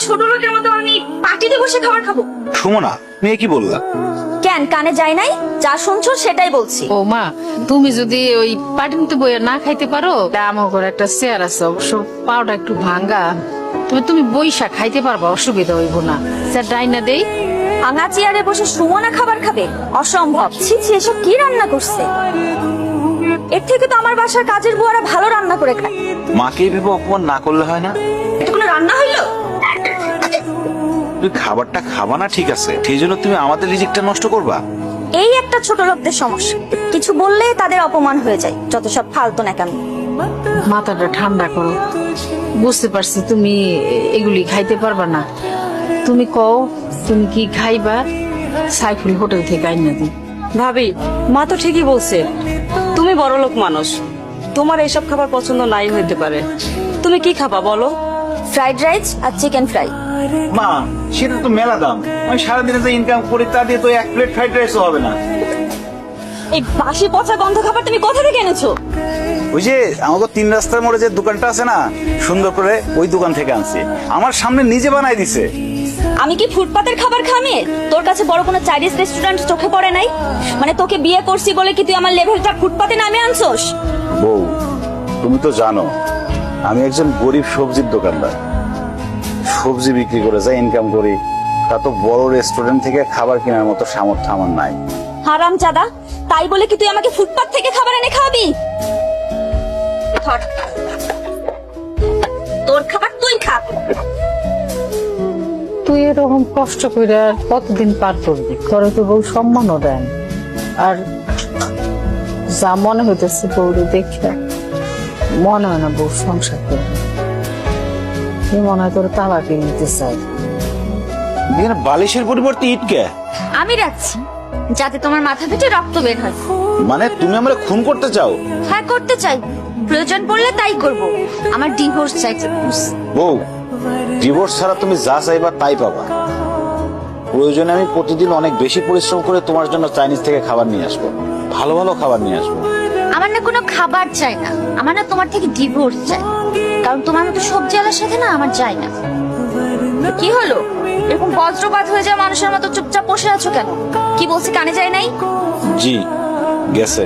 ছোট লোকের মতো আমি পার্টিতে বসে খাবার খাবো? সুমনা, মেয়ে কি বললা? কেন কানে যায় নাই? যা শুনছো সেটাই বলছি। ও মা, তুমি যদি ওই পাটিতে বইয়া না খাইতে পারো, আমার ঘরে একটা চেয়ার আছে, অবশ্য পাওটা একটু ভাঙ্গা, তবে তুমি বইসা খাইতে পারবা, অসুবিধা হইব না। স্যার ডাইনা দেই। ভাঙা চেয়ারে বসে সুমনা খাবার খাবে? অসম্ভব। ছি ছি, এসব কি রান্না করছে? এর থেকে তো আমার বাসার কাজের বুয়ারা ভালো রান্না করে খায়। মাকে ভেবে অপমান না করলে হয় না? এটা কোনো রান্না হইলো? তুই খাবারটা খাবা না ঠিক আছে, সেই জন্য তুমি আমাদের রিজিকটা নষ্ট করবা? এই একটা ছোট লোকদের সমস্যা, কিছু বললে তাদের অপমান হয়ে যায়। যত সব ফালতু ন্যাকামি। মাথাটা ঠান্ডা করো, বুঝতে পারছি তুমি এগুলি খাইতে পারবা না। তুমি কও তুমি কি খাইবা, সাইফুল হোটেল থেকে আইনা দিই। ভাবি, মা তো ঠিকই বলছে, তুমি বড় লোক মানুষ, তোমার এইসব খাবার পছন্দ নাই হইতে পারে। তুমি কি খাবা বলো? ফ্রাইড রাইস আর চিকেন ফ্রাই। মা, সেটা তো মেলা দাম। আমি সারাদিনে যে ইনকাম করি তা দিয়ে তো এক প্লেট ফ্রাইড রাইসও হবে না। এই বাসি পচা গন্ধ খাবার তুমি কোথা থেকে এনেছো? ওই যে আমাকে 3 রাস্তার মোড়ে যে দোকানটা আছে না, সুন্দর করে ওই দোকান থেকে আনছি। আমার সামনে নিজে বানাই দিছে। আমি কি ফুটপাতের খাবার খামে? তোর কাছে বড় কোনো চাইনিজ রেস্টুরেন্ট চোখে পড়ে নাই? মানে তোকে বিয়ে করছি বলে কি তুই আমার লেভেলটা ফুটপাতে নামে আনছোস? বউ, তুমি তো জানো আমি একজন গরিব সবজির দোকানদার। সবজি বিক্রি করে যা ইনকাম করি তা তো বড় রেস্টুরেন্ট থেকে খাবার কেনার মতো সামর্থ্য আমার নাই। হারাম জাদা, তাই বলে কি তুই আমাকে ফুটপাত থেকে খাবার এনে খাওয়াবি? ধর, তোর খাবার তুই খা। তুই এরকম কষ্ট করে আর কতদিন পার করবি? তোর তো বউ সম্মানও দেন, আর যা মনে হইতেছে বউরে দেখে মনে হয় না বউ সংসার করবে। মনে হয় তোর তালাকে নিতে চাই। এখানে বালিশের পরিবর্তে ইট কে? আমি রাখছি যাতে তোমার মাথা ফেটে রক্ত বের হয়। মানে তুমি আমরা খুন করতে চাও? হ্যাঁ, করতে চাই, প্রয়োজন পড়লে তাই করব। আমার ডিভোর্স চাই। বউ, ডিভোর্স ছাড়া তুমি যা চাইবা তাই পাবা। প্রয়োজনে আমি প্রতিদিন অনেক বেশি পরিশ্রম করে তোমার জন্য চাইনিজ থেকে খাবার নিয়ে আসবো, ভালো ভালো খাবার নিয়ে আসবো। আমার না কোনো খাবার চাই না, আমার না তোমার থেকে ডিভোর্স চাই। কারণ তোমার মতো সবজি আলার সাথে না আমার যায় না। কি হলো, এরকম বজ্রপাত হয়ে যাওয়া মানুষের মতো চুপচাপ বসে আছো কেন? কি বলছি কানে যায় নাই? জি, গেছে।